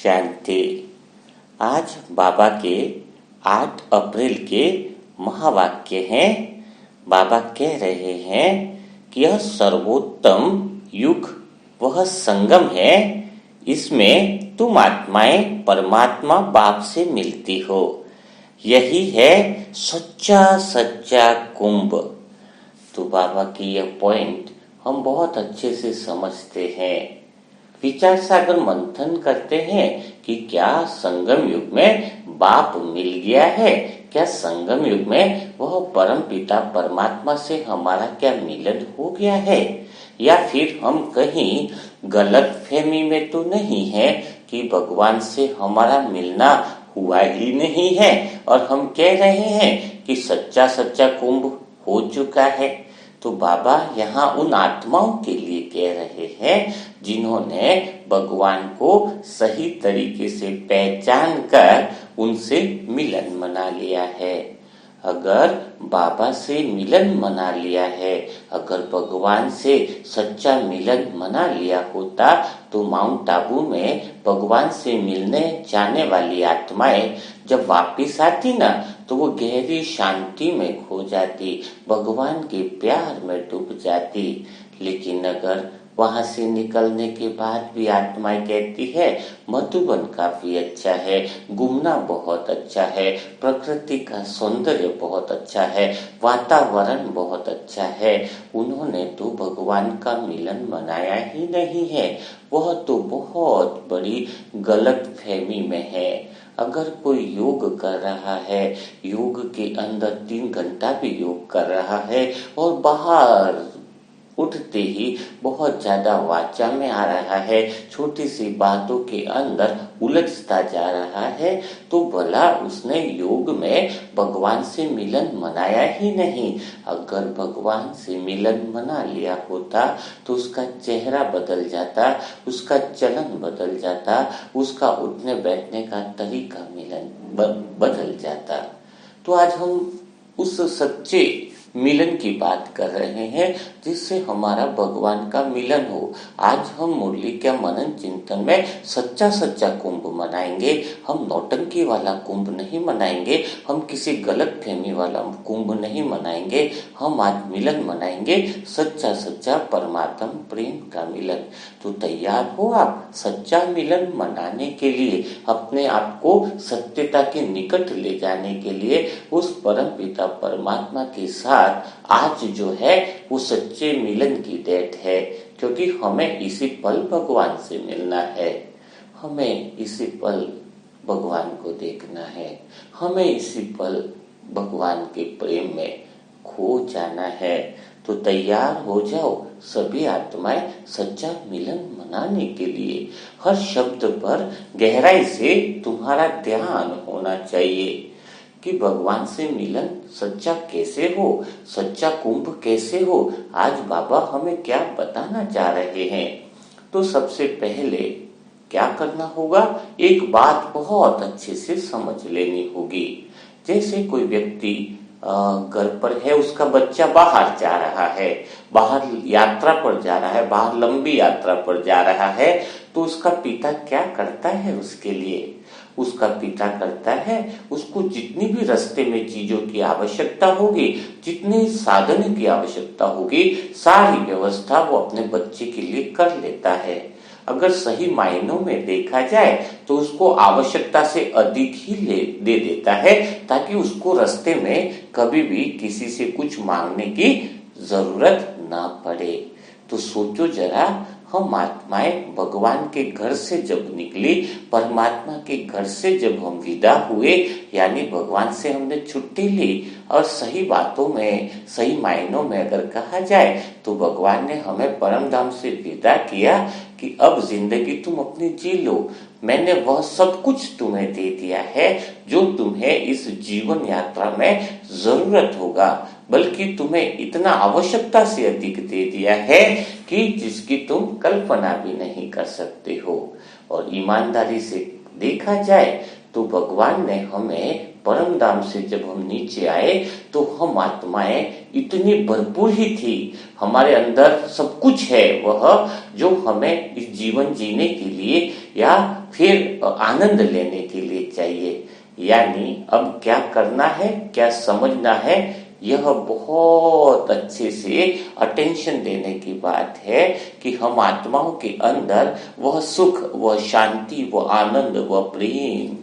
शांति। आज बाबा के 8 अप्रैल के महावाक्य हैं। बाबा कह रहे हैं कि यह सर्वोत्तम युग वह संगम है, इसमें तुम आत्माएं परमात्मा बाप से मिलती हो। यही है सच्चा सच्चा कुंभ। तो बाबा की यह पॉइंट हम बहुत अच्छे से समझते हैं। विचार सागर मंथन करते हैं कि क्या संगम युग में बाप मिल गया है, क्या संगम युग में वह परम पिता परमात्मा से हमारा क्या मिलन हो गया है, या फिर हम कहीं गलत फहमी में तो नहीं है कि भगवान से हमारा मिलना हुआ ही नहीं है और हम कह रहे हैं कि सच्चा सच्चा कुंभ हो चुका है। तो बाबा यहाँ उन आत्माओं के लिए कह रहे हैं जिन्होंने भगवान को सही तरीके से पहचान कर उनसे मिलन मना लिया है। अगर बाबा से मिलन मना लिया है, अगर भगवान से सच्चा मिलन मना लिया होता तो माउंट आबू में भगवान से मिलने जाने वाली आत्माएं जब वापिस आती ना तो वो गहरी शांति में खो जाती, भगवान के प्यार में डूब जाती। लेकिन अगर वहां से निकलने के बाद भी आत्माएं कहती है मधुबन काफी अच्छा है, घूमना बहुत अच्छा है, प्रकृति का सौंदर्य बहुत अच्छा है, वातावरण बहुत अच्छा है, उन्होंने तो भगवान का मिलन मनाया ही नहीं है, वह तो बहुत बड़ी गलत फहमी में है। अगर कोई योग कर रहा है, योग के अंदर 3 घंटा भी योग कर रहा है और बाहर उठते ही बहुत ज्यादा वाचा में आ रहा है, छोटी सी बातों के अंदर उलझता जा रहा है, तो भला उसने योग में भगवान से मिलन मनाया ही नहीं। अगर भगवान से मिलन मना लिया होता तो उसका चेहरा बदल जाता, उसका चलन बदल जाता, उसका उठने बैठने का तरीका बदल जाता। तो आज हम उस सच्चे मिलन की बात कर रहे हैं जिससे हमारा भगवान का मिलन हो। आज हम मुरली के मनन चिंतन में सच्चा सच्चा कुंभ मनाएंगे। हम नौटंकी वाला कुंभ नहीं मनाएंगे, हम किसी गलत फहमी वाला कुंभ नहीं मनाएंगे। हम आज मिलन मनाएंगे, सच्चा सच्चा परमात्म प्रेम का मिलन। तो तैयार हो आप सच्चा मिलन मनाने के लिए, अपने आप को सत्यता के निकट ले जाने के लिए उस परम पिता परमात्मा के साथ आज जो है वो सच्चे मिलन की डेट है, क्योंकि हमें इसी पल भगवान से मिलना है, हमें इसी पल भगवान को देखना है, हमें इसी पल भगवान के प्रेम में खो जाना है। तो तैयार हो जाओ सभी आत्माएं सच्चा मिलन मनाने के लिए। हर शब्द पर गहराई से तुम्हारा ध्यान होना चाहिए कि भगवान से मिलन सच्चा कैसे हो, सच्चा कुंभ कैसे हो। आज बाबा हमें क्या बताना चाह रहे हैं। तो सबसे पहले क्या करना होगा, एक बात बहुत अच्छे से समझ लेनी होगी। जैसे कोई व्यक्ति घर पर है, उसका बच्चा बाहर जा रहा है, बाहर यात्रा पर जा रहा है, बाहर लंबी यात्रा पर जा रहा है, तो उसका पिता क्या करता है उसके लिए, उसका पिता करता है उसको जितनी भी रास्ते में चीजों की आवश्यकता होगी, जितनी साधन की आवश्यकता होगी, सारी व्यवस्था वो अपने बच्चे के लिए कर लेता है। अगर सही मायनों में देखा जाए तो उसको आवश्यकता से अधिक ही दे देता है, ताकि उसको रास्ते में कभी भी किसी से कुछ मांगने की जरूरत ना पड़े। तो सोचो जरा, हम आत्माएं भगवान के घर से जब निकली, परमात्मा के घर से जब हम विदा हुए, यानी भगवान से हमने छुट्टी ली, और सही बातों में सही मायनों में अगर कहा जाए तो भगवान ने हमें परम धाम से विदा किया कि अब जिंदगी तुम अपनी जी लो, मैंने वह सब कुछ तुम्हें दे दिया है जो तुम्हें इस जीवन यात्रा में जरूरत होगा, बल्कि तुम्हें इतना आवश्यकता से अधिक दे दिया है कि जिसकी तुम कल्पना भी नहीं कर सकते हो। और ईमानदारी से देखा जाए तो भगवान ने हमें परम धाम से जब हम नीचे आए तो हम आत्माएं इतनी भरपूर ही थी, हमारे अंदर सब कुछ है वह जो हमें इस जीवन जीने के लिए या फिर आनंद लेने के लिए चाहिए। यानी अब क्या करना है, क्या समझना है, यह बहुत अच्छे से अटेंशन देने की बात है कि हम आत्माओं के अंदर वह सुख, वह शांति, वह आनंद, वह प्रेम,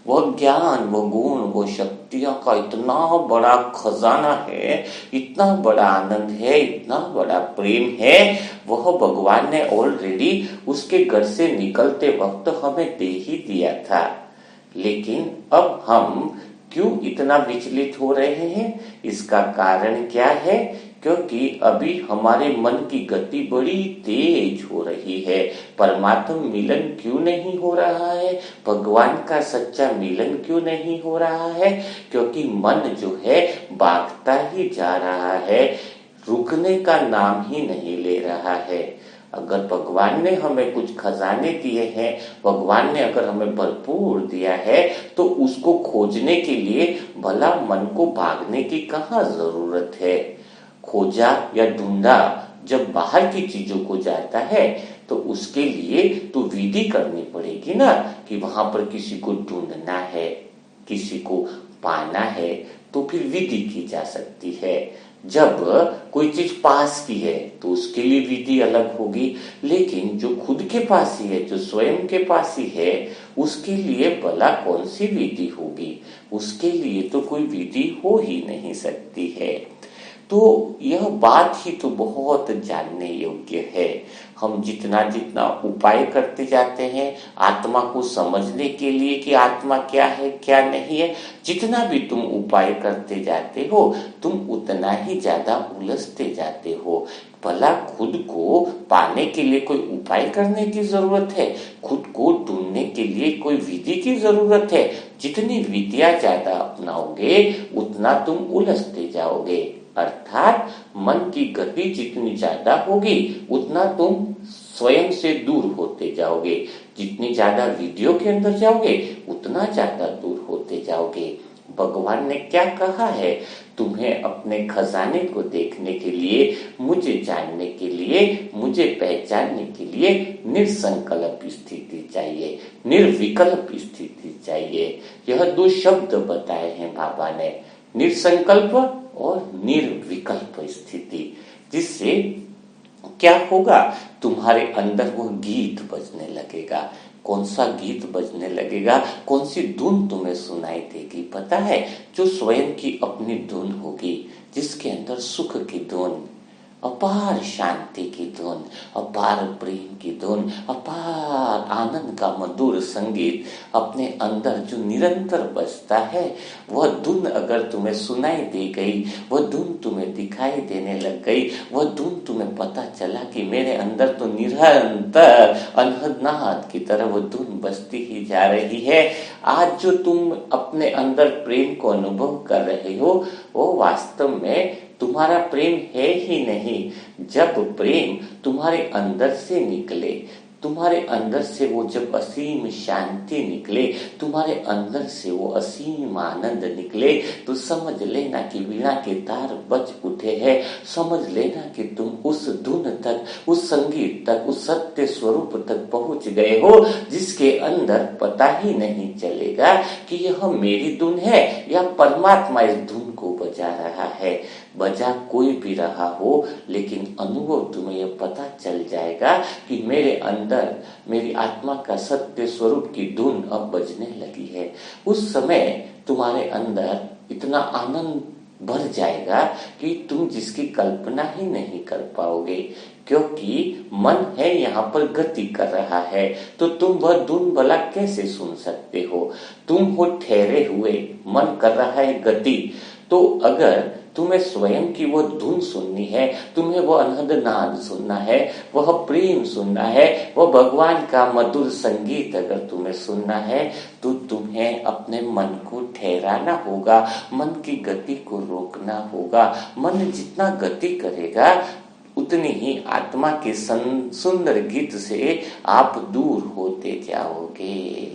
वह ज्ञान, वह गुण, वह शक्तियों का इतना बड़ा खजाना है, इतना बड़ा आनंद है, इतना बड़ा प्रेम है, वह भगवान ने ऑलरेडी उसके घर से निकलते वक्त हमें दे ही दिया था। लेकिन अब हम क्यों इतना विचलित हो रहे हैं? इसका कारण क्या है? क्योंकि अभी हमारे मन की गति बड़ी तेज हो रही है। परमात्मा मिलन क्यों नहीं हो रहा है? भगवान का सच्चा मिलन क्यों नहीं हो रहा है? क्योंकि मन जो है भागता ही जा रहा है, रुकने का नाम ही नहीं ले रहा है। अगर भगवान ने हमें कुछ खजाने दिए हैं, भगवान ने अगर हमें भरपूर दिया है, तो उसको खोजने के लिए भला मन को भागने की कहाँ जरूरत है। खोजा या ढूंढा जब बाहर की चीजों को जाता है तो उसके लिए तो विधि करनी पड़ेगी ना, कि वहां पर किसी को ढूंढना है, किसी को पाना है, तो फिर विधि की जा सकती है। जब कोई चीज पास की है तो उसके लिए विधि अलग होगी, लेकिन जो खुद के पास ही है, जो स्वयं के पास ही है, उसके लिए भला कौन सी विधि होगी? उसके लिए तो कोई विधि हो ही नहीं सकती है। तो यह बात ही तो बहुत जानने योग्य है। हम जितना जितना उपाय करते जाते हैं आत्मा को समझने के लिए कि आत्मा क्या है क्या नहीं है, जितना भी तुम उपाय करते जाते हो तुम उतना ही ज्यादा उलझते जाते हो। भला खुद को पाने के लिए कोई उपाय करने की जरूरत है, खुद को ढूंढने के लिए कोई विधि की जरूरत है। जितनी विधियां ज्यादा अपनाओगे उतना तुम उलझते जाओगे। अर्थात मन की गति जितनी ज्यादा होगी उतना तुम स्वयं से दूर होते जाओगे। जितनी ज्यादा विधियों के अंदर जाओगे उतना ज्यादा दूर होते जाओगे। भगवान ने क्या कहा है? तुम्हें अपने खजाने को देखने के लिए, मुझे जानने के लिए, मुझे पहचानने के लिए निसंकल्प स्थिति चाहिए, निर्विकल्प स्थिति चाहिए। यह दो शब्द बताए हैं बाबा ने, निसंकल्प और निर्विकल्प स्थिति। जिससे क्या होगा? तुम्हारे अंदर वो गीत बजने लगेगा। कौन सा गीत बजने लगेगा? कौन सी धुन तुम्हें सुनाई देगी पता है? जो स्वयं की अपनी धुन होगी, जिसके अंदर सुख की धुन, अपार शांति की धुन, अपार प्रेम की धुन, अपार आनंद का मधुर संगीत अपने अंदर जो निरंतर बजता है, वह धुन अगर तुम्हें सुनाई दे गई, वह धुन तुम्हें दिखाई देने लग गई, वह धुन तुम्हें पता चला कि मेरे अंदर तो निरंतर अनहदनाद की तरह वह धुन बजती ही जा रही है। आज जो तुम अपने अंदर प्रेम को अनुभव कर रहे हो वो वास्तव में तुम्हारा प्रेम है ही नहीं। जब प्रेम तुम्हारे अंदर से निकले, तुम्हारे अंदर से वो जब असीम शांति निकले, तुम्हारे अंदर से वो असीम आनंद निकले, तो समझ लेना कि वीणा के तार बज उठे हैं। समझ लेना कि तुम उस धुन तक, उस संगीत तक, उस सत्य स्वरूप तक पहुंच गए हो, जिसके अंदर पता ही नहीं चलेगा कि यह मेरी धुन है या परमात्मा इस धुन को बजा रहा है। बजा कोई भी रहा हो, लेकिन अनुभव तुम्हें यह पता चल जाएगा कि मेरे अंदर मेरी आत्मा का सत्य स्वरूप की धुन अब बजने लगी है। उस समय तुम्हारे अंदर इतना आनंद भर जाएगा कि तुम जिसकी कल्पना ही नहीं कर पाओगे। क्योंकि मन है यहाँ पर गति कर रहा है, तो तुम वह धुन भला कैसे सुन सकते हो? तुम हो ठहरे हुए, मन कर रहा है गति। तो अगर तुम्हें स्वयं की वो धुन सुननी है, तुम्हें वो अनहद नाद सुनना है, वह प्रेम सुनना है, वह भगवान का मधुर संगीत अगर तुम्हें सुनना है, तो तुम्हें अपने मन को ठहराना होगा, मन की गति को रोकना होगा। मन जितना गति करेगा उतनी ही आत्मा के सुंदर गीत से आप दूर होते जाओगे।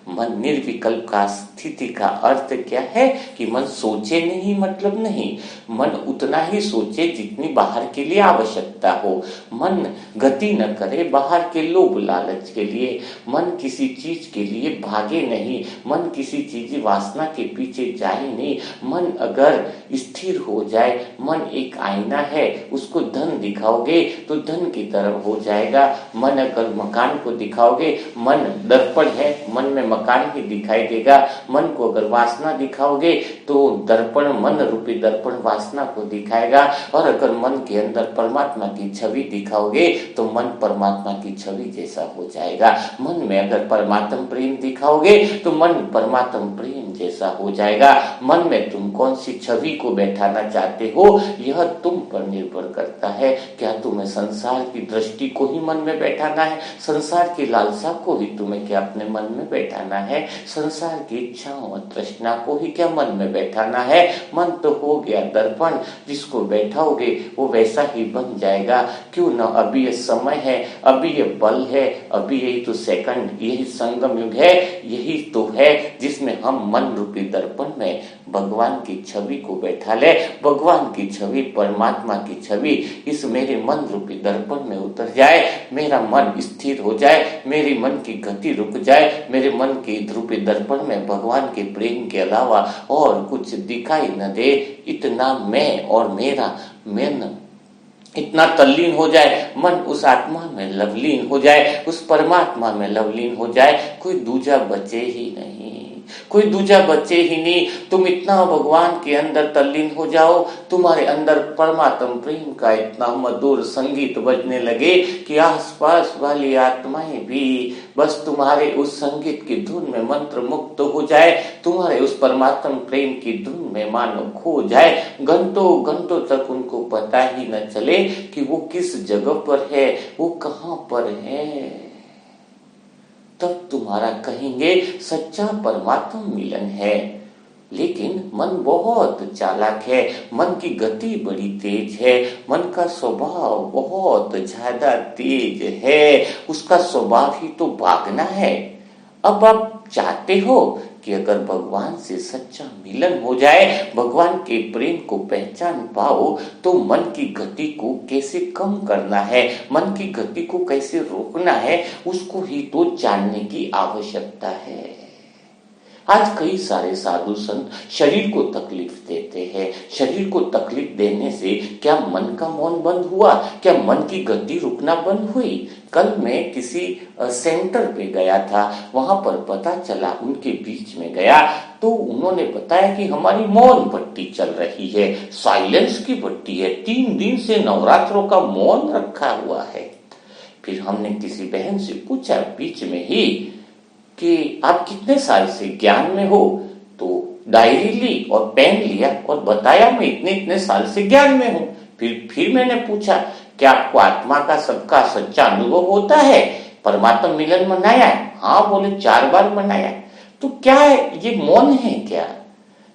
मन निर्विकल्प का स्थिति का अर्थ क्या है कि मन सोचे नहीं मतलब नहीं, मन उतना ही सोचे जितनी बाहर के लिए आवश्यकता हो। मन गति न करे बाहर के लोभ लालच के लिए, मन किसी चीज के लिए भागे नहीं, मन किसी चीज वासना के पीछे जाए नहीं। मन अगर स्थिर हो जाए, मन एक आईना है, उसको धन दिखाओगे तो धन की तरफ हो जाएगा। मन अगर मकान को दिखाओगे, मन दर्पण है, मन में मकान ही दिखाई देगा। मन को अगर वासना दिखाओगे तो दर्पण मन रूपी दर्पण वासना को दिखाएगा। और अगर मन के अंदर परमात्मा की छवि दिखाओगे तो मन परमात्मा की छवि जैसा हो जाएगा। मन में अगर परमात्म प्रेम दिखाओगे तो मन परमात्म प्रेम जैसा हो जाएगा। मन में तुम कौन सी छवि को बैठाना चाहते हो यह तुम पर निर्भर करता है। क्या तुम्हें संसार की दृष्टि को ही मन में बैठाना है, संसार की लालसा को ही तुम्हें क्या अपने मन में बैठाना है, संसार की इच्छाओं और तृष्णा को ही क्या मन में बैठाना है। मन तो हो गया दर्पण, जिसको बैठाओगे वो वैसा ही बन जाएगा। क्यों ना, अभी ये समय है, अभी ये पल है, अभी यही तो सेकंड, यही संगम युग है, यही तो है जिसमें हम मन रूपी दर्पण में भगवान की छवि को बैठा ले। भगवान की छवि, परमात्मा की छवि इस मेरे मन रूपी दर्पण में उतर जाए, मेरा मन स्थिर हो जाए, मेरी मन की गति रुक जाए, मेरे मन के रूपी दर्पण में भगवान के प्रेम के अलावा और कुछ दिखाई न दे। इतना मैं और मेरा मन इतना तल्लीन हो जाए, मन उस आत्मा में लवलीन हो जाए, उस परमात्मा में लवलीन हो जाए, कोई दूजा बचे ही नहीं, कोई दूजा बचे ही नहीं। तुम इतना भगवान के अंदर तल्लीन हो जाओ, तुम्हारे अंदर परमात्म प्रेम का इतना मधुर संगीत बजने लगे कि आसपास वाली आत्माएं भी बस तुम्हारे उस संगीत की धुन में मंत्र मुक्त हो जाए, तुम्हारे उस परमात्म प्रेम की धुन में मानो खो जाए। घंटों घंटों तक उनको पता ही न चले कि वो किस जगह पर है, वो कहां पर है। तब तुम्हारा कहेंगे सच्चा परमात्मा मिलन है। लेकिन मन बहुत चालाक है, मन की गति बड़ी तेज है, मन का स्वभाव बहुत ज्यादा तेज है, उसका स्वभाव ही तो भागना है। अब आप चाहते हो कि अगर भगवान से सच्चा मिलन हो जाए, भगवान के प्रेम को पहचान पाओ, तो मन की गति को कैसे कम करना है, मन की गति को कैसे रोकना है, उसको ही तो जानने की आवश्यकता है। आज कई सारे साधु संत शरीर को तकलीफ देते हैं। शरीर को तकलीफ देने से क्या मन का मौन बंद हुआ, क्या मन की गति रुकना बंद हुई? कल मैं किसी सेंटर पे गया था, वहां पर पता चला, उनके बीच में गया तो उन्होंने बताया कि हमारी मौन पट्टी चल रही है, साइलेंस की पट्टी है, 3 दिन से नवरात्रों का मौन रखा हुआ है। फिर हमने किसी बहन से पूछा बीच में ही कि आप कितने साल से ज्ञान में हो, तो डायरी ली और पेन लिया और बताया मैं इतने इतने साल से ज्ञान में हूँ। फिर मैंने पूछा क्या आपको आत्मा का सबका सच्चा अनुभव होता है, परमात्मा मिलन मनाया है? हाँ बोले 4 बार मनाया। तो क्या है ये मौन है क्या?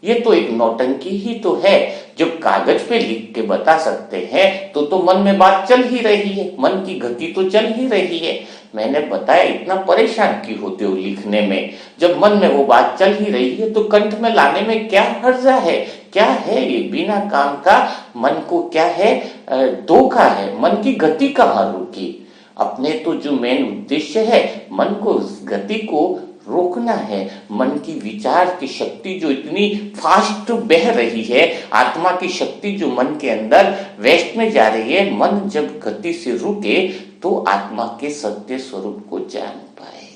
ये तो एक नौटंकी ही तो है। जब कागज पे लिख के बता सकते हैं तो मन में बात चल ही रही है, मन की गति तो चल ही रही है। मैंने बताया इतना परेशान क्यों होते हो लिखने में, जब मन में वो बात चल ही रही है तो कंठ में लाने में क्या हर्जा है? क्या है ये बिना काम का? मन को क्या है धोखा है, मन की गति कहाँ रुकी? अपने तो जो मेन उद्देश्य है मन को, उस गति को रोकना है। मन की विचार की शक्ति जो इतनी फास्ट बह रही है, आत्मा की शक्ति जो मन के अंदर वेस्ट में जा रही है, मन जब गति से रुके तो आत्मा के सत्य स्वरूप को जान पाए।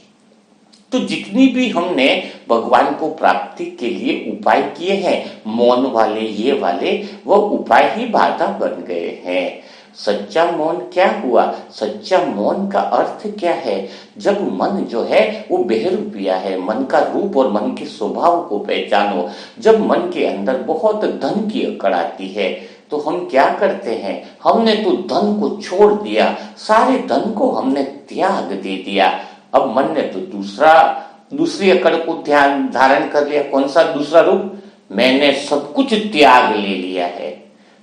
तो जितनी भी हमने भगवान को प्राप्ति के लिए उपाय किए हैं, मौन वाले ये वाले, वो उपाय ही बाधा बन गए हैं। सच्चा मौन क्या हुआ? सच्चा मौन का अर्थ क्या है? जब मन जो है वो बेहरूपिया है, मन का रूप और मन के स्वभाव को पहचानो। जब मन के अंदर बहुत धन की अकड़ आती है तो हम क्या करते हैं? हमने तो धन को छोड़ दिया, सारे धन को हमने त्याग दे दिया। अब मन ने तो दूसरी अकड़ को ध्यान धारण कर लिया। कौन सा दूसरा रूप? मैंने सब कुछ त्याग ले लिया है।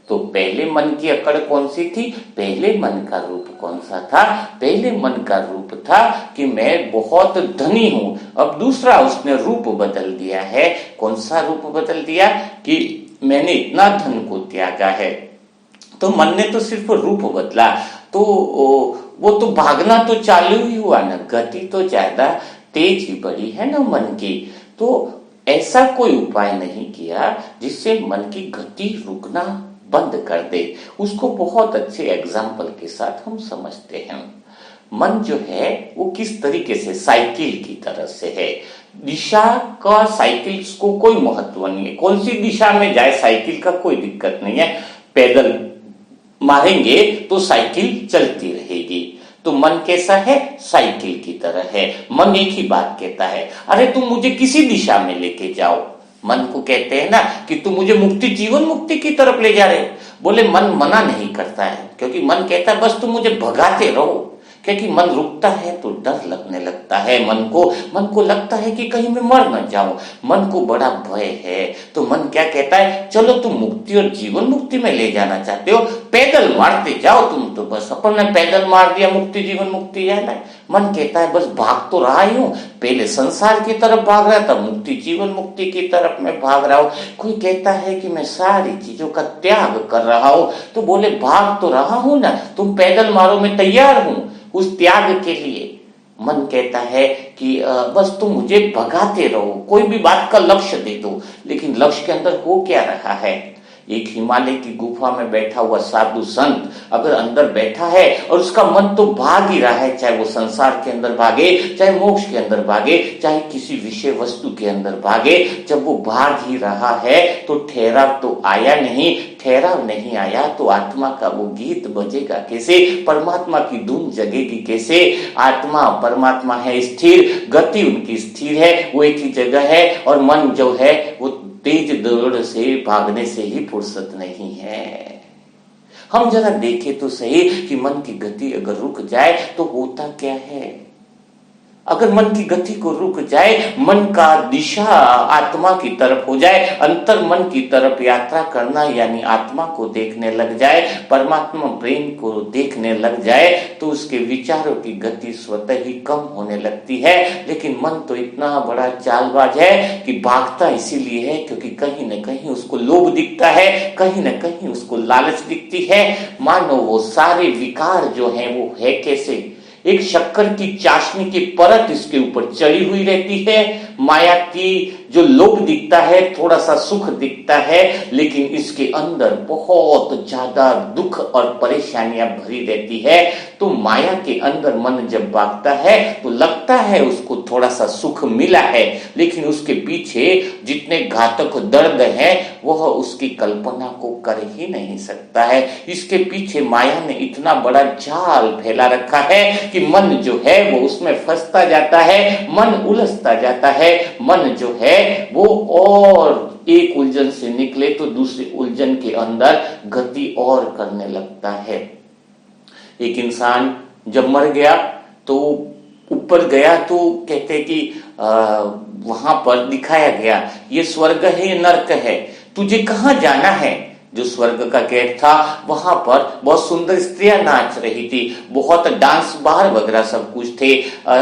तो पहले मन की अकड़ कौन सी थी? पहले मन का रूप कौन सा था? पहले मन का रूप था कि मैं बहुत धनी हूं। अब दूसरा उसने रूप बदल दिया है। कौन सा रूप बदल दिया? कि मैंने इतना धन को त्यागा है। तो मन ने तो सिर्फ रूप बदला, तो वो तो भागना तो चालू ही हुआ ना, गति तो ज्यादा तेज ही बढ़ी है ना मन की। तो ऐसा कोई उपाय नहीं किया जिससे मन की गति रुकना बंद कर दे। उसको बहुत अच्छे एग्जाम्पल के साथ हम समझते हैं। मन जो है वो किस तरीके से साइकिल की तरह से है। दिशा का साइकिल को कोई महत्व नहीं है, कौन सी दिशा में जाए साइकिल का कोई दिक्कत नहीं है। पैदल मारेंगे तो साइकिल चलती रहेगी। तो मन कैसा है? साइकिल की तरह है। मन एक ही बात कहता है, अरे तुम मुझे किसी दिशा में लेके जाओ। मन को कहते हैं ना कि तुम मुझे मुक्ति, जीवन मुक्ति की तरफ ले जा रहे हो। बोले मन मना नहीं करता है, क्योंकि मन कहता है बस तुम मुझे भगाते रहो। क्योंकि मन रुकता है तो डर लगने लगता है। मन को लगता है कि कहीं मैं मर न जाऊं। मन को बड़ा भय है। तो मन क्या कहता है? चलो तुम मुक्ति और जीवन मुक्ति में ले जाना चाहते हो, पैदल मारते जाओ तुम। तो बस अपन ने पैदल मार दिया, मुक्ति जीवन मुक्ति जाना है। मन कहता है बस भाग तो रहा ही हूं, पहले संसार की तरफ भाग रहा था, मुक्ति जीवन मुक्ति की तरफ मैं भाग रहा हूं। कोई कहता है कि मैं सारी चीजों का त्याग कर रहा हूं। तो बोले भाग तो रहा हूं ना, तुम पैदल मारो, मैं तैयार हूं उस त्याग के लिए। मन कहता है कि बस तुम मुझे भगाते रहो, कोई भी बात का लक्ष्य दे दो। लेकिन लक्ष्य के अंदर हो क्या रहा है? एक हिमालय की गुफा में बैठा हुआ साधु संत अगर अंदर बैठा है और उसका मन तो भाग ही रहा है, चाहे वो संसार के अंदर भागे, चाहे मोक्ष के अंदर भागे, चाहे किसी विषय वस्तु के अंदर भागे, जब वो भाग ही रहा है तो ठहराव तो आया नहीं। ठहराव नहीं आया तो आत्मा का वो गीत बजेगा कैसे? परमात्मा की धुन जगेगी कैसे? आत्मा परमात्मा है स्थिर, गति उनकी स्थिर है, वो एक ही जगह है। और मन जो है वो तेज दौड़ से भागने से ही फुर्सत नहीं है। हम जरा देखें तो सही कि मन की गति अगर रुक जाए तो होता क्या है। अगर मन की गति को रुक जाए, मन का दिशा आत्मा की तरफ हो जाए, अंतर मन की तरफ यात्रा करना यानी आत्मा को देखने लग जाए, परमात्मा प्रेम को देखने लग जाए, तो उसके विचारों की गति स्वतः ही कम होने लगती है। लेकिन मन तो इतना बड़ा चालबाज है कि भागता इसीलिए है क्योंकि कहीं न कहीं उसको लोभ दिखता है, कहीं न कहीं उसको लालच दिखती है। मानो वो सारे विकार जो हैं वो है कैसे? एक शक्कर की चाशनी की परत इसके ऊपर चढ़ी हुई रहती है। माया की जो लोभ दिखता है, थोड़ा सा सुख दिखता है, लेकिन इसके अंदर बहुत ज्यादा दुख और परेशानियां भरी रहती है। तो माया के अंदर मन जब भागता है तो लगता है उसको थोड़ा सा सुख मिला है, लेकिन उसके पीछे जितने घातक दर्द हैं वह उसकी कल्पना को कर ही नहीं सकता है। इसके पीछे माया ने इतना बड़ा जाल फैला रखा है कि मन जो है वो उसमें फंसता जाता है, मन उलझता जाता है। मन जो है वो और एक उलझन से निकले तो दूसरी उलझन के अंदर गति और करने लगता है। एक इंसान जब मर गया तो ऊपर गया तो कहते कि वहां पर दिखाया गया ये स्वर्ग है ये नरक है, तुझे कहां जाना है। जो स्वर्ग का गेट था वहां पर बहुत सुंदर स्त्रियां नाच रही थी, बहुत डांस बार वगैरह सब कुछ थे,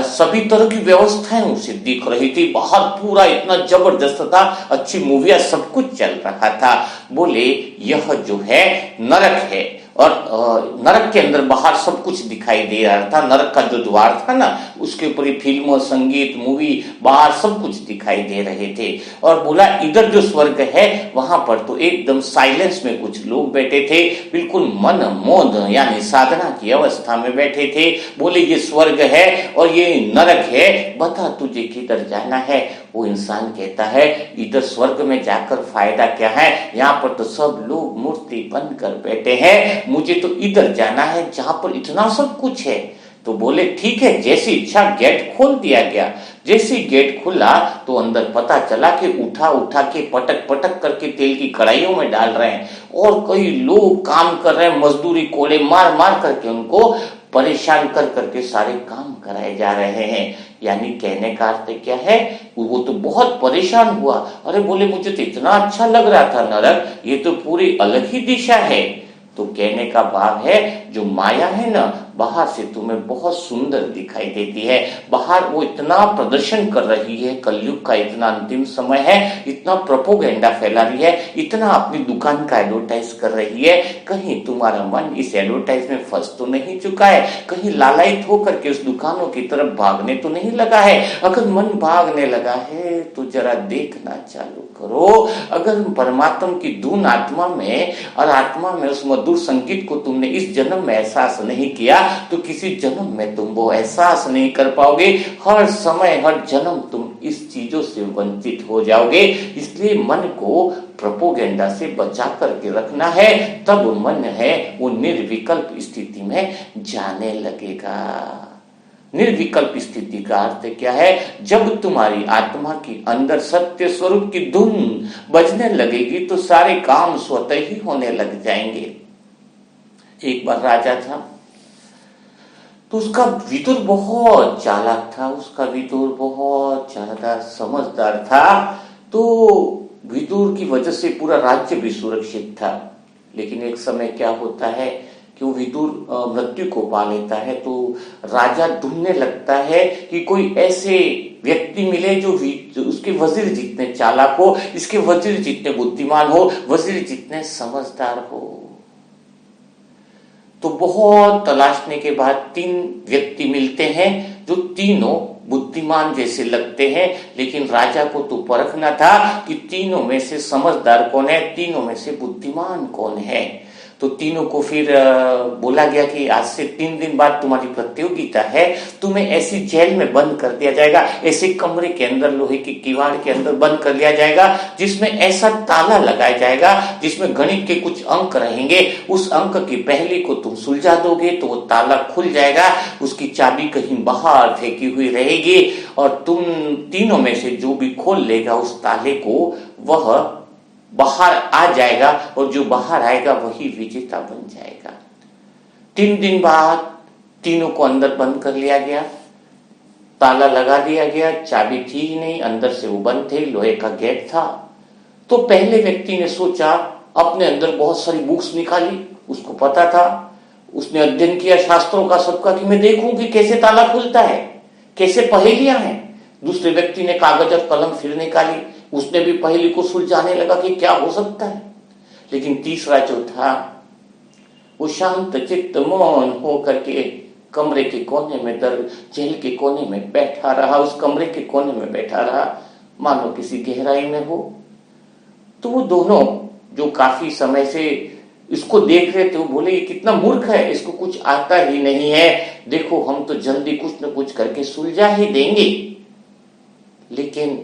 सभी तरह की व्यवस्थाएं उसे दिख रही थी। बाहर पूरा इतना जबरदस्त था, अच्छी मूवियां सब कुछ चल रहा था। बोले यह जो है नरक है, और नरक के अंदर बाहर सब कुछ दिखाई दे रहा था। नरक का जो द्वार था ना उसके ऊपर फिल्म संगीत मूवी बाहर सब कुछ दिखाई दे रहे थे। और बोला इधर जो स्वर्ग है वहां पर तो एकदम साइलेंस में कुछ लोग बैठे थे, बिल्कुल मन मौन यानी साधना की अवस्था में बैठे थे। बोले ये स्वर्ग है और ये नरक है, बता तुझे किधर जाना है। वो इंसान कहता है इधर स्वर्ग में जाकर फायदा क्या है, यहाँ पर तो सब लोग मूर्ति बनकर बैठे हैं, मुझे तो इधर जाना है जहां पर इतना सब कुछ है। तो बोले ठीक है, जैसी इच्छा गेट खोल दिया गया। जैसे गेट खुला तो अंदर पता चला कि उठा उठा के पटक पटक करके तेल की कढ़ाइयों में डाल रहे हैं, और कई लोग काम कर रहे हैं, मजदूरी कोड़े मार मार करके उनको परेशान कर करके सारे काम कराए जा रहे हैं। यानी कहने का अर्थ क्या है, वो तो बहुत परेशान हुआ। अरे बोले मुझे तो इतना अच्छा लग रहा था नरक, ये तो पूरी अलग ही दिशा है। तो कहने का भाव है जो माया है ना, बाहर से तुम्हें बहुत सुंदर दिखाई देती है, बाहर वो इतना प्रदर्शन कर रही है, कलयुग का इतना अंतिम समय है, इतना प्रोपोगेंडा फैला रही है, इतना अपनी दुकान का एडवर्टाइज कर रही है। कहीं तुम्हारा मन इस एडवर्टाइज में फंस तो नहीं चुका है, कहीं लालायित होकर के उस दुकानों की तरफ भागने तो नहीं लगा है। अगर मन भागने लगा है तो जरा देखना चालू करो। अगर परमात्मा की धुन आत्मा में और आत्मा में उस मधुर संगीत को तुमने इस जन्म में एहसास नहीं किया तो किसी जन्म में तुम वो एहसास नहीं कर पाओगे। हर समय हर जन्म तुम इस चीजों से वंचित हो जाओगे। इसलिए मन को प्रोपोगेंडा से बचा करके रखना है, तब मन है वो निर्विकल्प स्थिति में जाने लगेगा। निर्विकल्प स्थिति का अर्थ क्या है, जब तुम्हारी आत्मा की अंदर सत्य स्वरूप की धुन बजने लगेगी तो सारे काम स्वतः ही होने लग जाएंगे। एक बार राजा था, तो उसका विदुर बहुत चालाक था, उसका विदुर बहुत ज्यादा समझदार था। तो विदुर की वजह से पूरा राज्य भी सुरक्षित था। लेकिन एक समय क्या होता है कि वो विदुर मृत्यु को पा लेता है, तो राजा ढूंढने लगता है कि कोई ऐसे व्यक्ति मिले जो उसके वजीर जितने चालाक हो, इसके वजीर जितने बुद्धिमान हो, वजीर जितने समझदार हो। तो बहुत तलाशने के बाद 3 व्यक्ति मिलते हैं जो तीनों बुद्धिमान जैसे लगते हैं। लेकिन राजा को तो परखना था कि तीनों में से समझदार कौन है, तीनों में से बुद्धिमान कौन है। तो तीनों को फिर बोला गया कि आज से 3 दिन बाद तुम्हारी प्रतियोगिता है, तुम्हें ऐसी जेल में बंद कर दिया जाएगा, ऐसे कमरे के अंदर लोहे की किवाड़ के अंदर बंद कर दिया जाएगा, जिसमें ऐसा ताला लगाया जाएगा जिसमें गणित के कुछ अंक रहेंगे। उस अंक की पहली को तुम सुलझा दोगे तो वो ताला खुल जाएगा, उसकी चाबी कहीं बाहर फेंकी हुई रहेगी और तुम तीनों में से जो भी खोल लेगा उस ताले को, वह बाहर आ जाएगा और जो बाहर आएगा वही विजेता बन जाएगा। 3 दिन बाद तीनों को अंदर बंद कर लिया गया, ताला लगा दिया गया, चाबी थी ही नहीं, अंदर से वो बंद थे, लोहे का गेट था। तो पहले व्यक्ति ने सोचा, अपने अंदर बहुत सारी बुक्स निकाली, उसको पता था, उसने अध्ययन किया शास्त्रों का सबका कि मैं देखूं कि कैसे ताला खुलता है, कैसे पहेलियां हैं। दूसरे व्यक्ति ने कागज और कलम फिर निकाली, उसने भी पहेली को सुलझाने लगा कि क्या हो सकता है। लेकिन तीसरा जो था वो शांत चित्त मौन हो करके कमरे के कोने में, जेल के कोने में बैठा रहा, उस कमरे के कोने में बैठा रहा मानो किसी गहराई में हो। तो वो दोनों जो काफी समय से इसको देख रहे थे वो बोले ये कितना मूर्ख है, इसको कुछ आता ही नहीं है, देखो हम तो जल्दी कुछ न कुछ करके सुलझा ही देंगे। लेकिन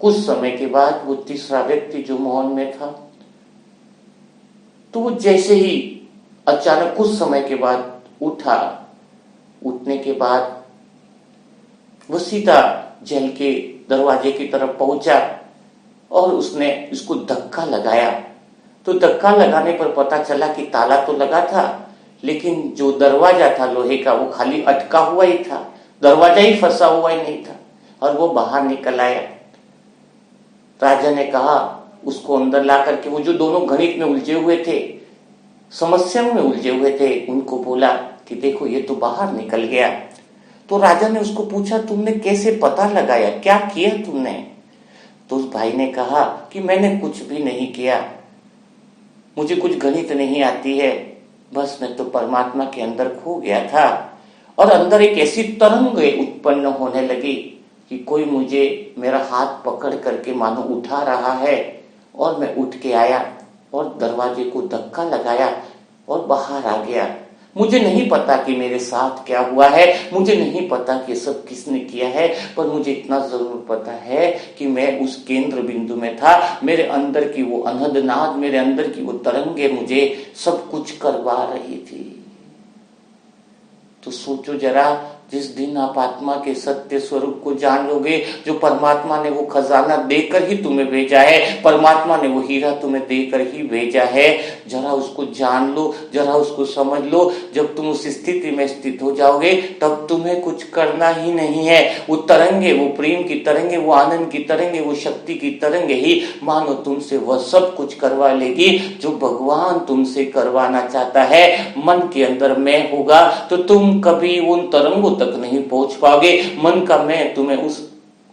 कुछ समय के बाद वो तीसरा व्यक्ति जो मौन में था, तो वो जैसे ही अचानक कुछ समय के बाद उठा, उठने के बाद वो सीधा जेल के दरवाजे की तरफ पहुंचा और उसने इसको धक्का लगाया। तो धक्का लगाने पर पता चला कि ताला तो लगा था, लेकिन जो दरवाजा था लोहे का वो खाली अटका हुआ ही था, दरवाजा ही फंसा हुआ ही नहीं था और वो बाहर निकल आया। राजा ने कहा उसको अंदर ला करके, वो जो दोनों गणित में उलझे हुए थे, समस्याओं में उलझे हुए थे, उनको बोला कि देखो ये तो बाहर निकल गया। तो राजा ने उसको पूछा तुमने कैसे पता लगाया, क्या किया तुमने? तो उस भाई ने कहा कि मैंने कुछ भी नहीं किया, मुझे कुछ गणित नहीं आती है, बस मैं तो परमात्मा के अंदर खो गया था और अंदर एक ऐसी तरंग उत्पन्न होने लगी कि कोई मुझे मेरा हाथ पकड़ करके मानो उठा रहा है और मैं उठ के आया और दरवाजे को धक्का लगाया और बाहर आ गया। मुझे नहीं पता कि मेरे साथ क्या हुआ है, मुझे नहीं पता कि सब किसने किया है, पर मुझे इतना जरूर पता है कि मैं उस केंद्र बिंदु में था, मेरे अंदर की वो अनहद नाद, मेरे अंदर की वो तरंगे मुझे सब कुछ करवा रही थी। तो सोचो जरा, जिस दिन आप आत्मा के सत्य स्वरूप को जान लोगे, जो परमात्मा ने वो खजाना देकर ही तुम्हें भेजा है, परमात्मा ने वो हीरा तुम्हें देकर ही भेजा है, जरा उसको जान लो, जरा उसको समझ लो। जब तुम उस स्थिति में स्थित हो जाओगे तब तुम्हें कुछ करना ही नहीं है। वो तरंगे, वो प्रेम की तरंगे, वो आनंद की तरंगे, वो शक्ति की तरंगे ही मानो तुमसे वह सब कुछ करवा लेगी जो भगवान तुमसे करवाना चाहता है। मन के अंदर मैं होगा तो तुम कभी उन तरंगों तक नहीं पहुंच पाओगे। मन का मैं तुम्हें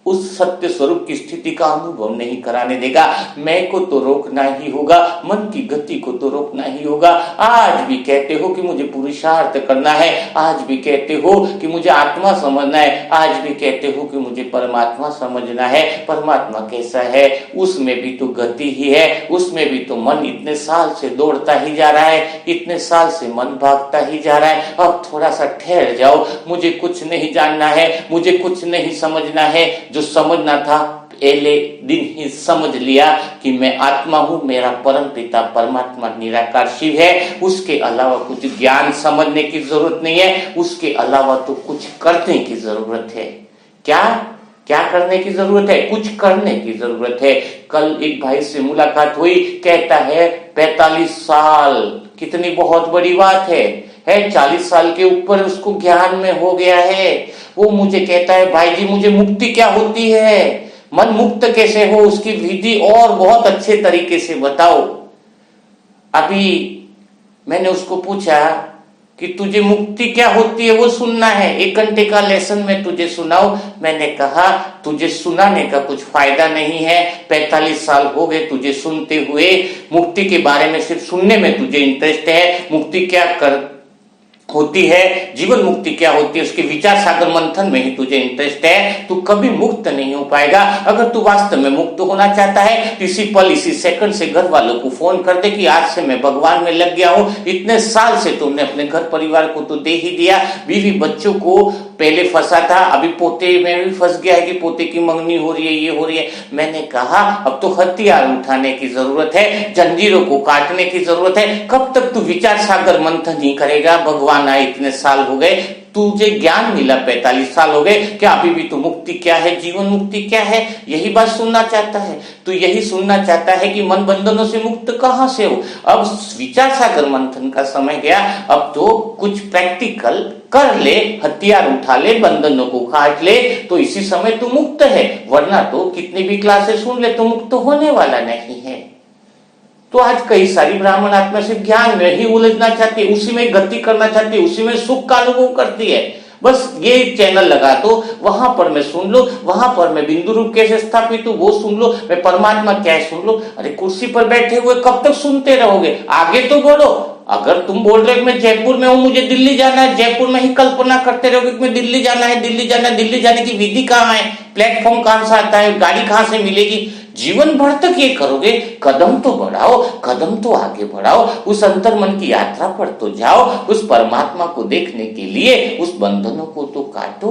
उस सत्य स्वरूप की स्थिति का अनुभव नहीं कराने देगा। मैं को तो रोकना ही होगा, मन की गति को तो रोकना ही होगा। आज भी कहते हो कि मुझे पुरुषार्थ करना है, आज भी कहते हो कि मुझे आत्मा समझना है, आज भी कहते हो कि मुझे परमात्मा समझना है। परमात्मा कैसा है? उसमें भी तो गति ही है, उसमें भी तो मन इतने साल से दौड़ता ही जा रहा है, इतने साल से मन भागता ही जा रहा है। अब थोड़ा सा ठहर जाओ, मुझे कुछ नहीं जानना है, मुझे कुछ नहीं समझना है। जो समझना था पहले दिन ही समझ लिया कि मैं आत्मा हूं, मेरा परम पिता परमात्मा निराकार शिव है। उसके अलावा कुछ ज्ञान समझने की जरूरत नहीं है, उसके अलावा तो कुछ करने की जरूरत है। क्या क्या करने की जरूरत है? कुछ करने की जरूरत है। कल एक भाई से मुलाकात हुई, कहता है 45 साल कितनी बहुत बड़ी बात है। 40 साल के ऊपर उसको ज्ञान में हो गया है। वो मुझे कहता है भाई जी मुझे मुक्ति क्या होती है, मन मुक्त कैसे हो, उसकी विधि और बहुत अच्छे तरीके से बताओ। अभी मैंने उसको पूछा कि तुझे मुक्ति क्या होती है वो सुनना है, 1 घंटे का लेसन में तुझे सुनाओ। मैंने कहा तुझे सुनाने का कुछ फायदा नहीं है, 45 साल हो गए तुझे सुनते हुए, मुक्ति के बारे में सिर्फ सुनने में तुझे इंटरेस्ट है। मुक्ति क्या होती है, जीवन मुक्ति क्या होती है, उसके विचार सागर मंथन में ही तुझे इंटरेस्ट है। तू कभी मुक्त नहीं हो पाएगा। अगर तू वास्तव में मुक्त होना चाहता है तो इसी पल इसी सेकंड से घर वालों को फोन कर दे कि आज से मैं भगवान में लग गया हूं। इतने साल से तुमने अपने घर परिवार को तो दे ही दिया, बीवी बच्चों को पहले फंसा था, अभी पोते में भी फंस गया है कि पोते की मंगनी हो रही है, ये हो रही है। मैंने कहा अब तो हथियार उठाने की जरूरत है, जंजीरों को काटने की जरूरत है। कब तक तू विचार सागर मंथन नहीं करेगा? भगवान आए इतने साल हो गए, तुझे ज्ञान मिला 45 साल हो गए, क्या अभी भी तो मुक्ति क्या है, जीवन मुक्ति क्या है, यही बात सुनना चाहता है? तो यही सुनना चाहता है कि मन बंधनों से मुक्त कहां से हो। अब विचार सागर मंथन का समय गया, अब तो कुछ प्रैक्टिकल कर ले, हथियार उठा ले, बंधनों को काट ले, तो इसी समय तू मुक्त है। वरना तो कितनी भी क्लासेस सुन ले तो मुक्त होने वाला नहीं है। तो आज कई सारी ब्राह्मण आत्मा सिर्फ ज्ञान में ही उलझना चाहती है, उसी में गति करना चाहती है, उसी में सुख का अनुभव करती है। बस ये चैनल लगा दो, वहां पर मैं सुन लो, वहां पर मैं बिंदु रूप कैसे स्थापित हूं वो सुन लो, मैं परमात्मा क्या है सुन लो। अरे कुर्सी पर बैठे हुए कब तक सुनते रहोगे? आगे तो बोलो। अगर तुम बोल रहे हो मैं जयपुर में हूं, मुझे दिल्ली जाना है, जयपुर में ही कल्पना करते रहोगे कि मैं दिल्ली जाना है, दिल्ली जाना है, दिल्ली जाने की विधि कहाँ है, प्लेटफॉर्म कहां से आता है, गाड़ी कहां से मिलेगी? जीवन भर तक ये करोगे? कदम तो बढ़ाओ, कदम तो आगे बढ़ाओ, उस अंतर मन की यात्रा पर तो जाओ, उस परमात्मा को देखने के लिए उस बंधनों को तो काटो।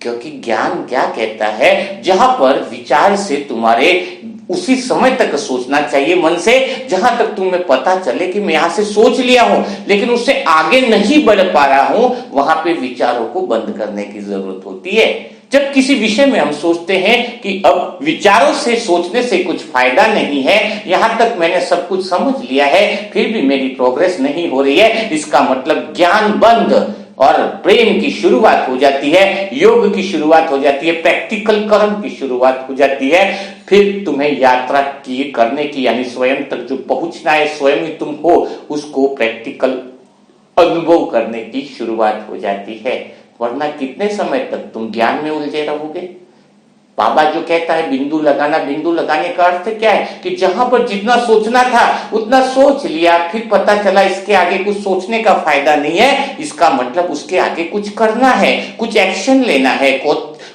क्योंकि ज्ञान क्या कहता है, जहां पर विचार से तुम्हारे उसी समय तक सोचना चाहिए मन से, जहां तक तुम्हें पता चले कि मैं यहां से सोच लिया हूं लेकिन उससे आगे नहीं बढ़ पा रहा हूं, वहां पे विचारों को बंद करने की जरूरत होती है। जब किसी विषय में हम सोचते हैं कि अब विचारों से सोचने से कुछ फायदा नहीं है, यहां तक मैंने सब कुछ समझ लिया है फिर भी मेरी प्रोग्रेस नहीं हो रही है, इसका मतलब ज्ञान बंद और प्रेम की शुरुआत हो जाती है, योग की शुरुआत हो जाती है, प्रैक्टिकल कर्म की शुरुआत हो जाती है। फिर तुम्हें यात्रा की करने की यानी स्वयं तक जो पहुंचना है, स्वयं ही तुम हो, उसको प्रैक्टिकल अनुभव करने की शुरुआत हो जाती है। वरना कितने समय तक तुम ज्ञान में उलझे रहोगे? बाबा जो कहता है बिंदु लगाना, बिंदु लगाने का अर्थ क्या है कि जहां पर जितना सोचना था उतना सोच लिया, फिर पता चला इसके आगे कुछ सोचने का फायदा नहीं है, इसका मतलब उसके आगे कुछ करना है, कुछ एक्शन लेना है,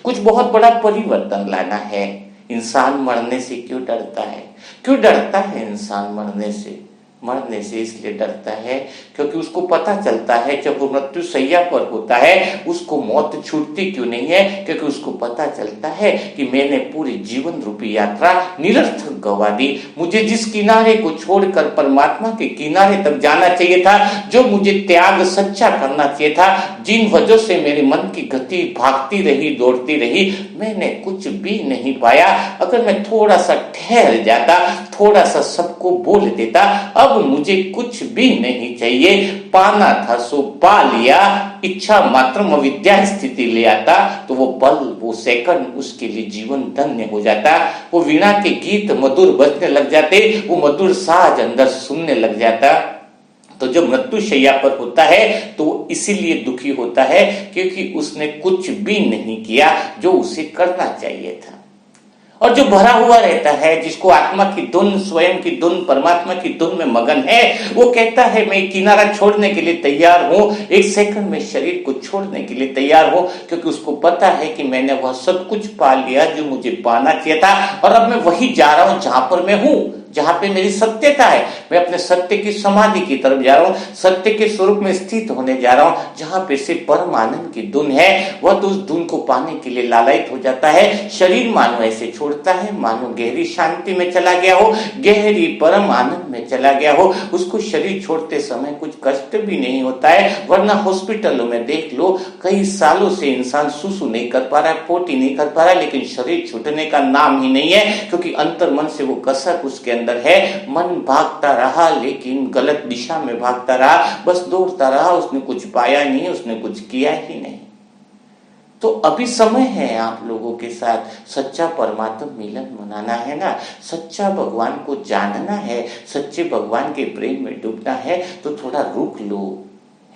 कुछ बहुत बड़ा परिवर्तन लाना है। इंसान मरने से क्यों डरता है? क्यों डरता है इंसान मरने से? मरने से इसलिए डरता है क्योंकि उसको पता चलता है जब वो मृत्यु शैया पर होता है उसको मौत छूटती क्यों नहीं है, क्योंकि उसको पता चलता है कि मैंने पूरी जीवन रूपी यात्रा निरर्थक गवा दी। मुझे जिस किनारे को छोड़कर परमात्मा के किनारे तक जाना चाहिए था, जो मुझे त्याग सच्चा करना चाहिए था, जिन वजह से मेरे मन की गति भागती रही दौड़ती रही, मैंने कुछ भी नहीं पाया। अगर मैं थोड़ा सा ठहर जाता, थोड़ा सा सबको बोल देता, अब मुझे कुछ भी नहीं चाहिए, पाना था सो पा लिया, इच्छा मात्र अविद्या स्थिति ले आता, तो वो पल वो सेकंड उसके लिए जीवन धन्य हो जाता। वो वीणा के गीत मधुर बजने लग जाते, वो मधुर साज अंदर सुनने लग जाता। तो जब मृत्यु शैया पर होता है तो इसीलिए दुखी होता है क्योंकि उसने कुछ भी नहीं किया जो उसे करना चाहिए था। और जो भरा हुआ रहता है, जिसको आत्मा की धुन, स्वयं की धुन, परमात्मा की धुन में मगन है, वो कहता है मैं किनारा छोड़ने के लिए तैयार हूं, एक सेकंड में शरीर को छोड़ने के लिए तैयार हूं, क्योंकि उसको पता है कि मैंने वह सब कुछ पा लिया जो मुझे पाना चाहिए था, और अब मैं वही जा रहा हूं जहां पर मैं हूं, जहां पे मेरी सत्यता है। मैं अपने सत्य की समाधि की तरफ जा रहा हूं, सत्य के स्वरूप में स्थित होने जा रहा हूं, जहां पे से परम आनंद की धुन है। वह तो उस धुन को पाने के लिए लालायित हो जाता है। शरीर मानो ऐसे छोड़ता है मानो गहरी शांति में चला गया हो, गहरी परम आनंद में चला गया हो। उसको शरीर छोड़ते समय कुछ कष्ट भी नहीं होता है, वरना हॉस्पिटलों में देख लो, कई सालों से इंसान सुसु नहीं कर पा रहा है, पोटी नहीं कर पा रहा है, लेकिन शरीर छूटने का नाम ही नहीं है, क्योंकि अंतर मन से वो कसक उसके अंदर है। मन भागता रहा लेकिन गलत दिशा में भागता रहा, बस दौड़ता रहा, उसने कुछ पाया नहीं, उसने कुछ किया ही नहीं। तो अभी समय है आप लोगों के साथ सच्चा परमात्मा मिलन मनाना है ना, सच्चा भगवान को जानना है, सच्चे भगवान के प्रेम में डूबना है, तो थोड़ा रुक लो,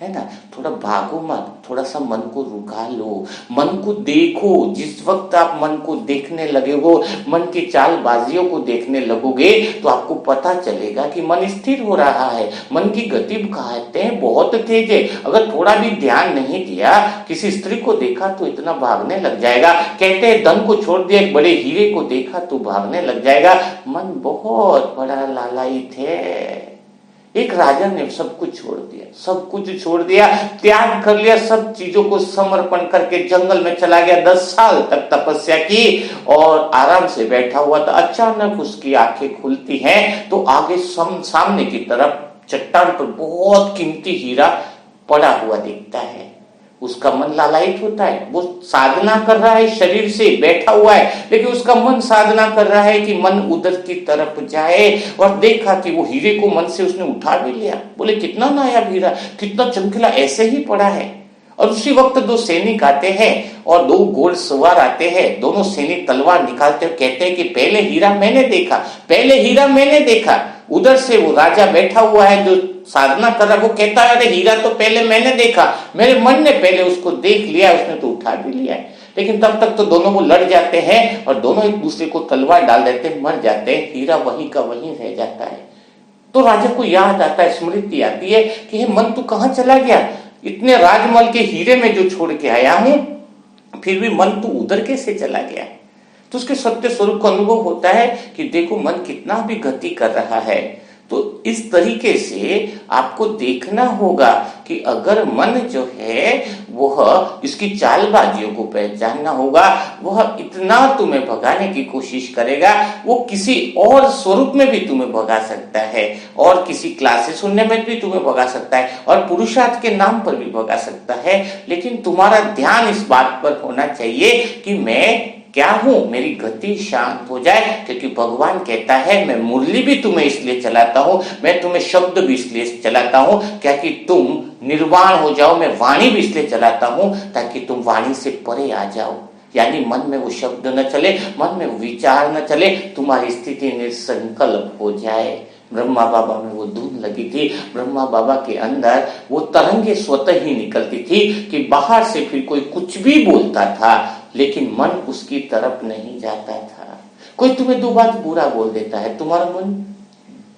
है ना, थोड़ा भागो मत, थोड़ा सा मन को रुका लो, मन को देखो। जिस वक्त आप मन को देखने लगेगो, मन की चालबाजियों को देखने लगोगे, तो आपको पता चलेगा कि मन स्थिर हो रहा है, मन की गति कहते हैं बहुत तेज है। अगर थोड़ा भी ध्यान नहीं दिया, किसी स्त्री को देखा तो इतना भागने लग जाएगा, कहते हैं धन को छोड़ दिया, एक बड़े हीरे को देखा तो भागने लग जाएगा। मन बहुत बड़ा लालायित है। एक राजा ने सब कुछ छोड़ दिया, सब कुछ छोड़ दिया, त्याग कर लिया, सब चीजों को समर्पण करके जंगल में चला गया, 10 साल तक तपस्या की और आराम से बैठा हुआ था। अचानक उसकी आंखें खुलती हैं तो आगे सामने की तरफ चट्टान पर बहुत कीमती हीरा पड़ा हुआ दिखता है। उसका मन लालायित होता है, वो साधना कर रहा है, शरीर से बैठा हुआ है, लेकिन उसका मन साधना कर रहा है कि मन उधर की तरफ जाए, और देखा कि वो हीरे को मन से उसने उठा भी लिया। बोले कितना नायाब हीरा, कितना चमकीला, ऐसे ही पड़ा है। और उसी वक्त 2 सैनिक आते हैं और 2 घोड़ सवार आते हैं, दोनों सैनिक तलवार निकालते हुए कहते हैं कि पहले हीरा मैंने देखा, पहले हीरा मैंने देखा। उधर से वो राजा बैठा हुआ है जो साधना कर रहा है, वो कहता है अरे हीरा तो पहले मैंने देखा, मेरे मन ने पहले उसको देख लिया, उसने तो उठा भी लिया है। लेकिन तब तक तो दोनों वो लड़ जाते हैं और दोनों एक दूसरे को तलवार डाल देते हैं, मर जाते हैं, हीरा वहीं का वहीं रह जाता है। तो राजा को याद आता है, स्मृति आती है कि हे मन तू कहाँ चला गया, इतने राजमहल के हीरे में जो छोड़ के आया हूं, फिर भी मन तू उधर कैसे चला गया। तो उसके सत्य स्वरूप का अनुभव होता है कि देखो मन कितना भी गति कर रहा है। तो इस तरीके से आपको देखना होगा कि अगर मन जो है वह इसकी चालबाजियों को पहचानना होगा, वह इतना तुम्हें भगाने की कोशिश करेगा, वो किसी और स्वरूप में भी तुम्हें भगा सकता है, और किसी क्लासेस सुनने में भी तुम्हें भगा सकता है, और पुरुषार्थ के नाम पर भी भगा सकता है। लेकिन तुम्हारा ध्यान इस बात पर होना चाहिए कि मैं क्या हूं, मेरी गति शांत हो जाए, क्योंकि भगवान कहता है मैं मुरली भी तुम्हें इसलिए चलाता हूं, मैं तुम्हें शब्द भी इसलिए चलाता हूं क्या कि तुम निर्वाण हो जाओ, मैं वाणी भी इसलिए चलाता हूं ताकि तुम वाणी से परे आ जाओ। यानी मन में वो शब्द न चले, मन में वो विचार न चले, तुम्हारी स्थिति निसंकल्प हो जाए। ब्रह्मा बाबा में वो धुन लगी थी, ब्रह्मा बाबा के अंदर वो तरंगे स्वतः ही निकलती थी कि बाहर से फिर कोई कुछ भी बोलता था लेकिन मन उसकी तरफ नहीं जाता था। कोई तुम्हें 2 बात बुरा बोल देता है, तुम्हारा मन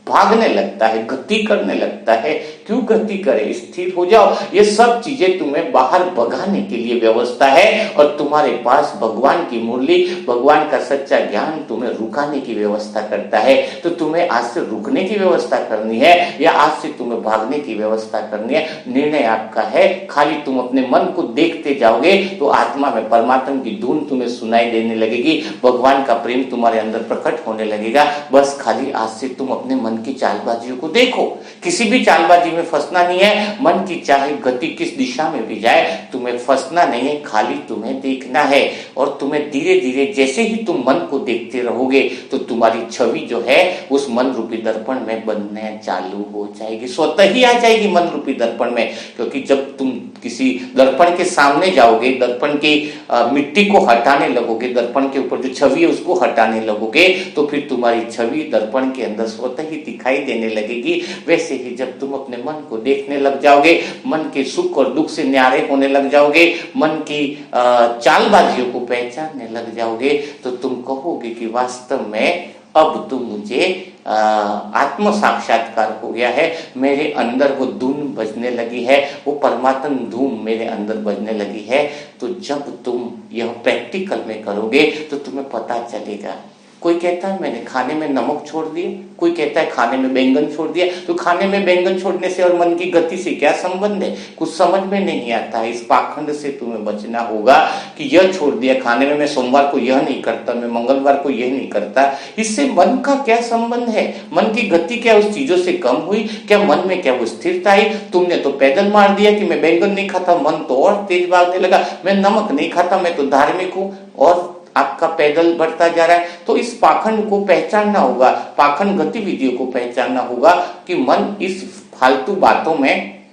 भागने लगता है, गति करने लगता है। क्यों गति करे, स्थिर हो जाओ। ये सब चीजें तुम्हें बाहर भगाने के लिए व्यवस्था है और तुम्हारे पास भगवान की मुरली, भगवान का सच्चा ज्ञान तुम्हें रुकाने की व्यवस्था करता है। तो तुम्हें आज से रुकने की व्यवस्था करनी है या आज से तुम्हें भागने की व्यवस्था करनी है, निर्णय आपका है। खाली तुम अपने मन को देखते जाओगे तो आत्मा में परमात्मा की धुन तुम्हें सुनाई देने लगेगी, भगवान का प्रेम तुम्हारे अंदर प्रकट होने लगेगा। बस खाली आज से तुम अपने मन की चालबाजियों को देखो, किसी भी चालबाजी में फंसना नहीं है। मन की चाहे गति किस दिशा में भी जाए, तुम्हें फंसना नहीं है, खाली तुम्हें देखना है। और तुम्हें धीरे धीरे जैसे ही तुम मन को देखते रहोगे तो तुम्हारी छवि जो है उस मन रूपी दर्पण में बनने चालू हो जाएगी, स्वतः ही आ जाएगी मन रूपी दर्पण में। क्योंकि जब तुम किसी दर्पण के सामने जाओगे, दर्पण की मिट्टी को हटाने लगोगे, दर्पण के ऊपर जो छवि है उसको हटाने लगोगे, तो फिर तुम्हारी छवि दर्पण के अंदर स्वतः ही दिखाई देने लगेगी। वैसे ही जब तुम अपने मन को देखने लग जाओगे, मन के सुख और दुख से न्यारे होने लग जाओगे, मन की चालबाजियों को पहचानने लग जाओगे, तो तुम कहोगे कि वास्तव में अब तो मुझे आत्म साक्षात्कार हो गया है, मेरे अंदर वो धुन बजने लगी है, वो परमात्म धूम मेरे अंदर बजने लगी है। तो जब तुम यह प्रैक्टिकल में करोगे तो तुम्हें पता चलेगा। कोई कहता है मैंने खाने में नमक छोड़ दिया, कोई कहता है खाने में बैंगन छोड़ दिया। तो खाने में बैंगन छोड़ने से और मन की गति से क्या संबंध है, कुछ समझ में नहीं आता है। इस पाखंड से तुम्हें बचना होगा कि यह छोड़ दिया, खाने में मैं सोमवार को यह नहीं करता, मैं मंगलवार को यह नहीं करता। इससे मन का क्या संबंध है, मन की गति क्या उस चीजों से कम हुई, क्या मन में क्या वो स्थिरता आई। तुमने तो पैदल मार दिया कि मैं बैंगन नहीं खाता, मन तो और तेज भागने लगा, मैं नमक नहीं खाता, मैं तो धार्मिक हूं, और आपका पैदल बढ़ता जा रहा है। तो इस पाखंड को पहचानना होगा, पाखंड गतिविधियों को पहचानना होगा कि मन इस फालतू बातों में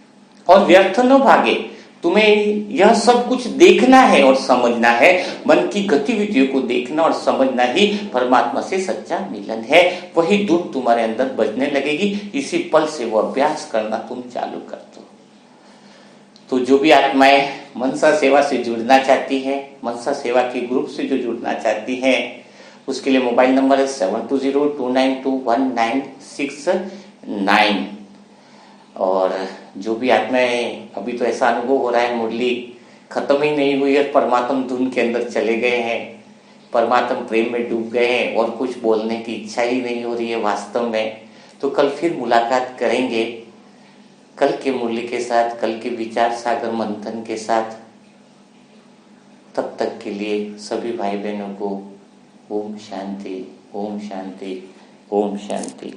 और व्यर्थ न भागे। तुम्हें यह सब कुछ देखना है और समझना है, मन की गतिविधियों को देखना और समझना ही परमात्मा से सच्चा मिलन है। वही धुन तुम्हारे अंदर बजने लगेगी, इसी पल से वो अभ्यास करना तुम चालू कर दो। तो जो भी आत्माएं मनसा सेवा से जुड़ना चाहती हैं, मनसा सेवा के ग्रुप से जो जुड़ना चाहती हैं, उसके लिए मोबाइल नंबर है 7202921969। और जो भी आत्माएं, अभी तो ऐसा अनुभव हो रहा है मुरली खत्म ही नहीं हुई है, परमात्म धुन के अंदर चले गए हैं, परमात्म प्रेम में डूब गए हैं और कुछ बोलने की इच्छा ही नहीं हो रही है वास्तव में, तो कल फिर मुलाकात करेंगे, कल के मुरली के साथ, कल के विचार सागर मंथन के साथ। तब तक के लिए सभी भाई बहनों को ओम शांति, ओम शांति, ओम शांति।